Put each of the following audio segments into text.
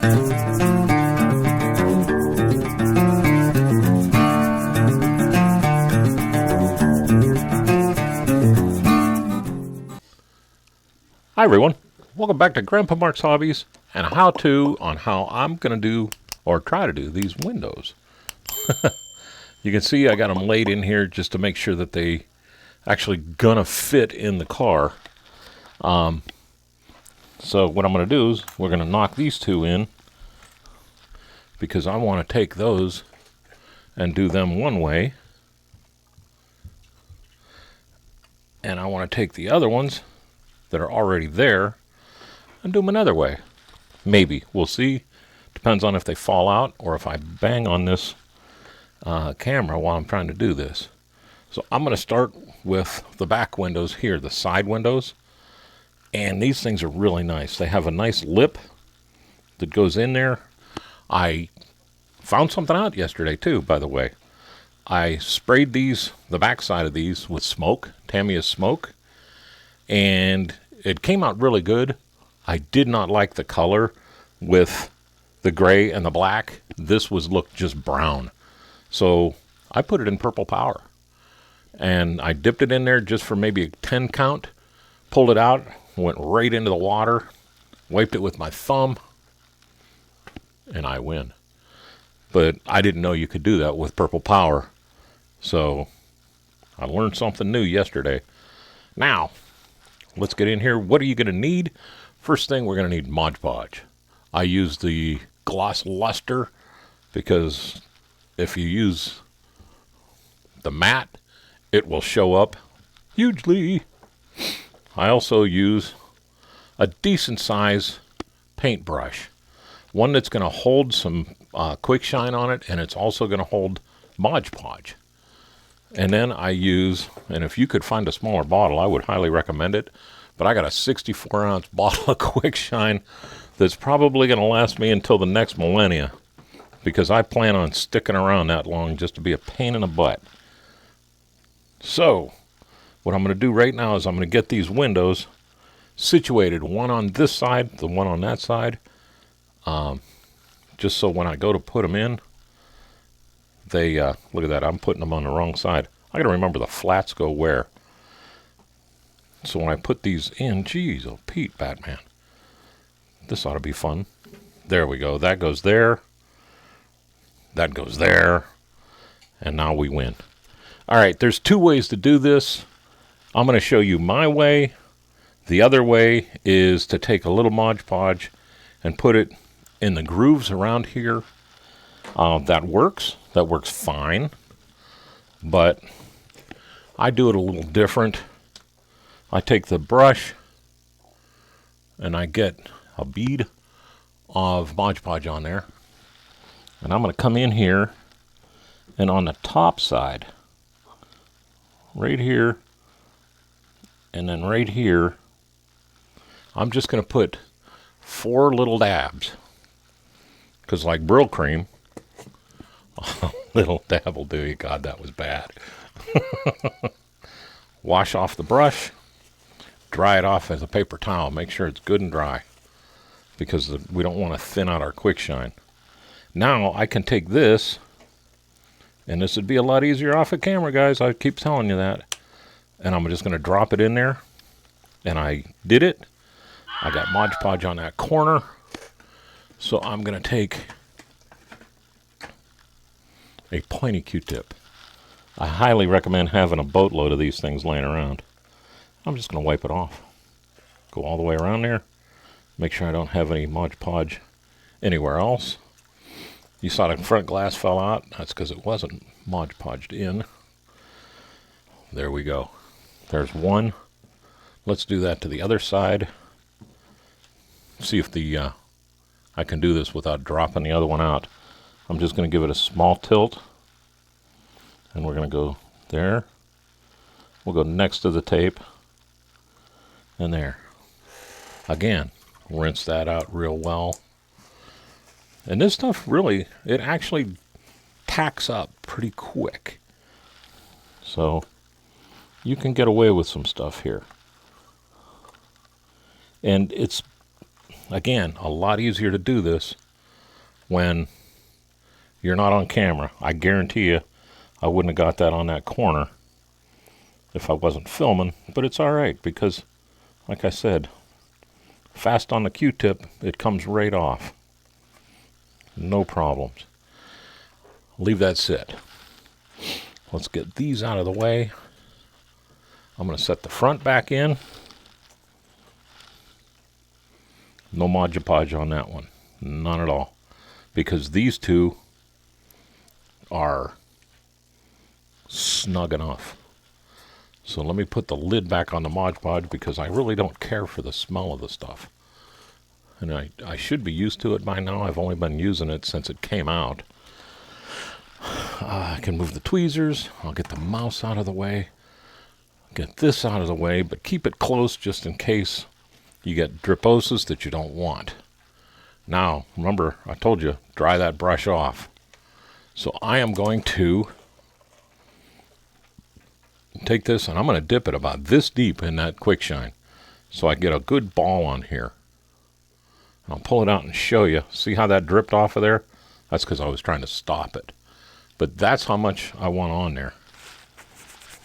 Hi everyone, welcome back to Grandpa Mark's Hobbies and a how-to on how I'm going to do, or try to do, these windows. You can see I got them laid in here just to make sure that they actually gonna fit in the car. So what I'm going to do is we're going to knock these two in because I want to take those and do them one way. And I want to take the other ones that are already there and do them another way. Maybe. We'll see. Depends on if they fall out or if I bang on this camera while I'm trying to do this. So I'm going to start with the back windows here, the side windows. And these things are really nice. They have a nice lip that goes in there. I found something out yesterday too, by the way. I sprayed these, the back side of these, with smoke, Tamiya smoke. And it came out really good. I did not like the color with the gray and the black. This looked just brown. So I put it in purple power. And I dipped it in there just for maybe a 10 count. Pulled it out, went right into the water, wiped it with my thumb, and I win. But I didn't know you could do that with purple power. So I learned something new yesterday. Now, let's get in here. What are you going to need? First thing, we're going to need Mod Podge. I use the gloss luster because if you use the matte, it will show up hugely. I also use a decent size paintbrush. One that's going to hold some quick shine on it, and it's also going to hold Mod Podge. And then I use, and if you could find a smaller bottle, I would highly recommend it. But I got a 64-ounce bottle of quick shine that's probably going to last me until the next millennia, because I plan on sticking around that long just to be a pain in the butt. So what I'm going to do right now is I'm going to get these windows situated, one on this side, the one on that side, just so when I go to put them in, they, look at that, I'm putting them on the wrong side. I got to remember the flats go where. So when I put these in, geez, oh Pete, Batman, this ought to be fun. There we go. That goes there. That goes there. And now we win. All right, there's two ways to do this. I'm going to show you my way. The other way is to take a little Mod Podge and put it in the grooves around here. That works. That works fine. But I do it a little different. I take the brush and I get a bead of Mod Podge on there. And I'm going to come in here and on the top side, right here, and then right here, I'm just going to put 4 little dabs. Because like Brill cream, a little dab will do you. God, that was bad. Wash off the brush. Dry it off as a paper towel. Make sure it's good and dry, because we don't want to thin out our quick shine. Now I can take this, and this would be a lot easier off of camera, guys. I keep telling you that. And I'm just going to drop it in there. And I did it. I got Mod Podge on that corner. So I'm going to take a pointy Q-tip. I highly recommend having a boatload of these things laying around. I'm just going to wipe it off. Go all the way around there. Make sure I don't have any Mod Podge anywhere else. You saw the front glass fell out. That's because it wasn't Mod Podged in. There we go. There's one. Let's do that to the other side. See if I can do this without dropping the other one out. I'm just going to give it a small tilt. And we're going to go there. We'll go next to the tape. And there. Again, rinse that out real well. And this stuff really, it actually tacks up pretty quick. So you can get away with some stuff here. And it's, again, a lot easier to do this when you're not on camera. I guarantee you I wouldn't have got that on that corner if I wasn't filming, but it's all right because, like I said, fast on the Q-tip, it comes right off. No problems. Leave that sit. Let's get these out of the way. I'm going to set the front back in. No Mod Podge on that one. None at all. Because these two are snug enough. So let me put the lid back on the Mod Podge because I really don't care for the smell of the stuff. And I should be used to it by now. I've only been using it since it came out. I can move the tweezers. I'll get the mouse out of the way. Get this out of the way, but keep it close just in case you get driposis that you don't want. Now, remember, I told you, dry that brush off. So I am going to take this and I'm going to dip it about this deep in that quick shine so I get a good ball on here. And I'll pull it out and show you. See how that dripped off of there? That's because I was trying to stop it. But that's how much I want on there.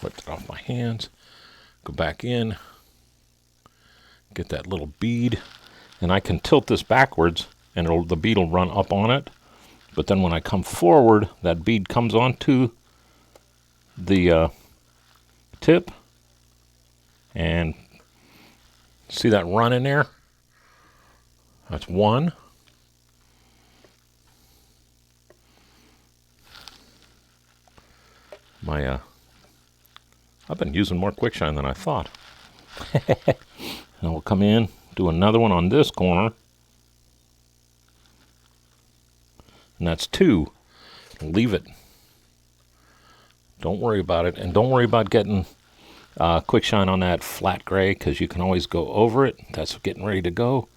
Lift it off my hands. Go back in. Get that little bead. And I can tilt this backwards and the bead will run up on it. But then when I come forward, that bead comes onto the tip. And see that run in there? That's one. I've been using more quick shine than I thought. And we'll come in, do another one on this corner. And that's two. Leave it. Don't worry about it. And don't worry about getting quick shine on that flat gray because you can always go over it. That's getting ready to go.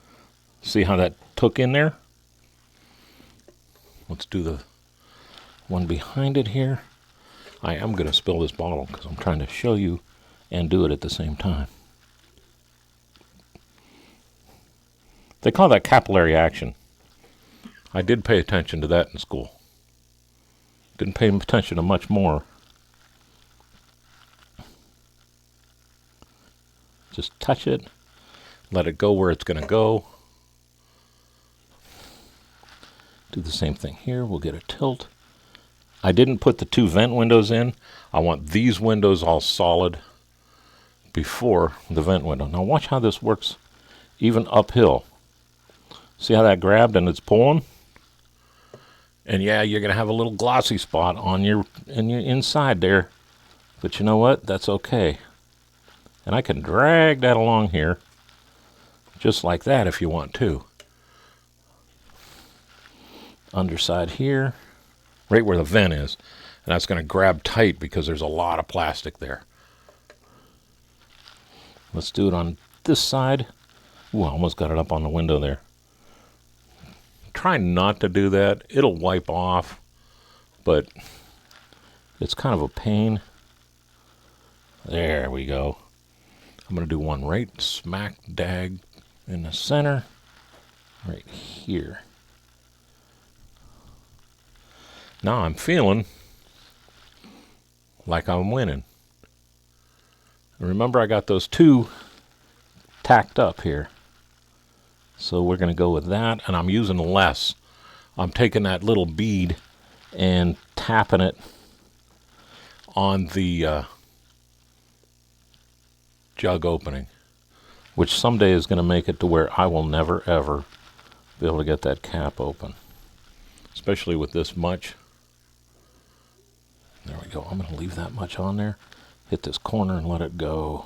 See how that took in there? Let's do the one behind it here. I am going to spill this bottle because I'm trying to show you and do it at the same time. They call that capillary action. I did pay attention to that in school. Didn't pay attention to much more. Just touch it, let it go where it's going to go. Do the same thing here. We'll get a tilt. I didn't put the two vent windows in. I want these windows all solid before the vent window. Now watch how this works even uphill. See how that grabbed and it's pulling? And yeah, you're going to have a little glossy spot on your inside there. But you know what? That's okay. And I can drag that along here just like that if you want to. Underside here, right where the vent is. And that's going to grab tight because there's a lot of plastic there. Let's do it on this side. Ooh, I almost got it up on the window there. Try not to do that. It'll wipe off, but it's kind of a pain. There we go. I'm going to do one right smack dab in the center, right here. Now I'm feeling like I'm winning. Remember, I got those two tacked up here. So we're going to go with that, and I'm using less. I'm taking that little bead and tapping it on the jug opening, which someday is going to make it to where I will never, ever be able to get that cap open, especially with this much. There we go. I'm going to leave that much on there. Hit this corner and let it go.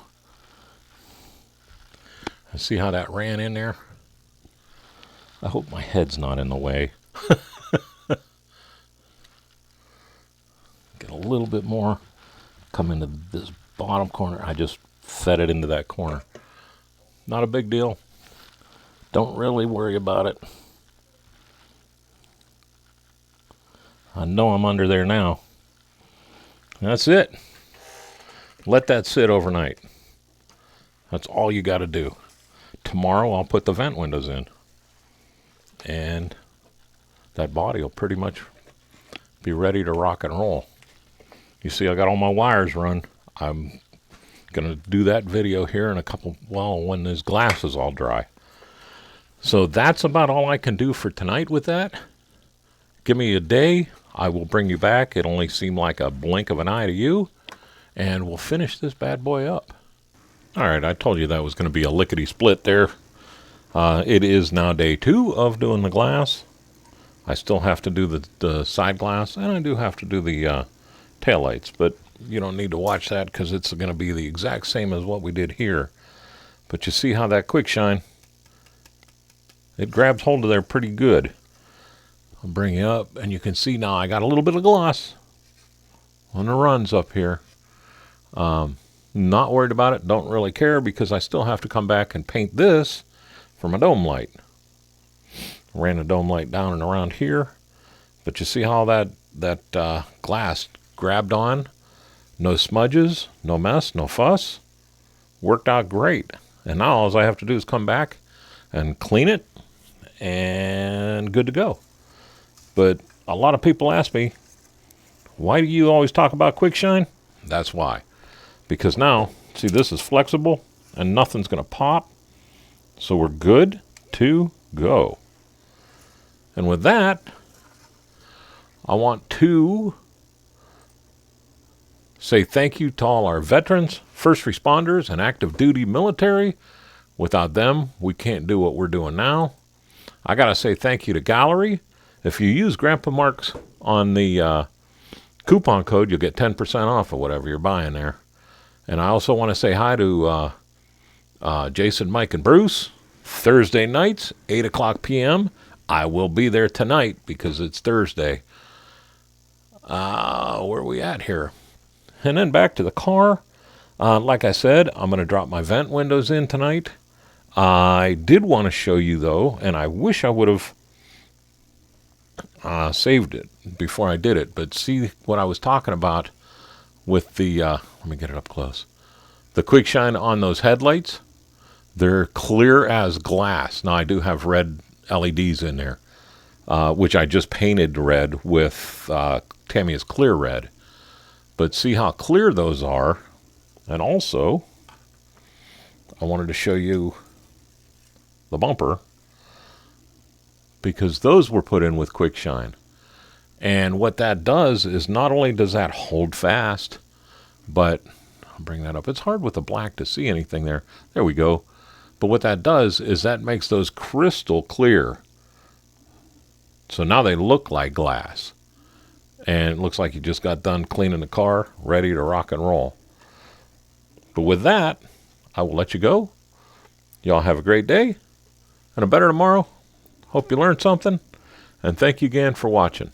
And see how that ran in there? I hope my head's not in the way. Get a little bit more. Come into this bottom corner. I just fed it into that corner. Not a big deal. Don't really worry about it. I know I'm under there now. That's it. Let that sit overnight. That's all you got to do. Tomorrow I'll put the vent windows in. And that body will pretty much be ready to rock and roll. You see, I got all my wires run. I'm going to do that video here in a couple, well, when this glass is all dry. So that's about all I can do for tonight with that. Give me a day. I will bring you back. It only seemed like a blink of an eye to you. And we'll finish this bad boy up. All right, I told you that was going to be a lickety-split there. It is now day 2 of doing the glass. I still have to do the side glass, and I do have to do the taillights, but you don't need to watch that because it's going to be the exact same as what we did here. But you see how that quick shine, it grabs hold of there pretty good. I'll bring you up, and you can see now I got a little bit of gloss on the runs up here. Not worried about it, don't really care, because I still have to come back and paint this for my dome light. Ran a dome light down and around here, but you see how that glass grabbed on? No smudges, no mess, no fuss. Worked out great. And now all I have to do is come back and clean it, and good to go. But a lot of people ask me, why do you always talk about quick shine? That's why. Because now, see, this is flexible and nothing's going to pop. So we're good to go. And with that, I want to say thank you to all our veterans, first responders, and active duty military. Without them, we can't do what we're doing now. I got to say thank you to Gallery. If you use Grandpa Mark's on the coupon code, you'll get 10% off of whatever you're buying there. And I also want to say hi to Jason, Mike, and Bruce. Thursday nights, 8 o'clock p.m. I will be there tonight because it's Thursday. Where are we at here? And then back to the car. Like I said, I'm going to drop my vent windows in tonight. I did want to show you, though, and I wish I would have saved it before I did it. But see what I was talking about with the, let me get it up close. The quick shine on those headlights, they're clear as glass. Now, I do have red LEDs in there, which I just painted red with Tamiya's Clear Red. But see how clear those are. And also, I wanted to show you the bumper, because those were put in with quick shine. And what that does is not only does that hold fast, but I'll bring that up. It's hard with the black to see anything there. There we go. But what that does is that makes those crystal clear. So now they look like glass. And it looks like you just got done cleaning the car, ready to rock and roll. But with that, I will let you go. Y'all have a great day and a better tomorrow. Hope you learned something. And thank you again for watching.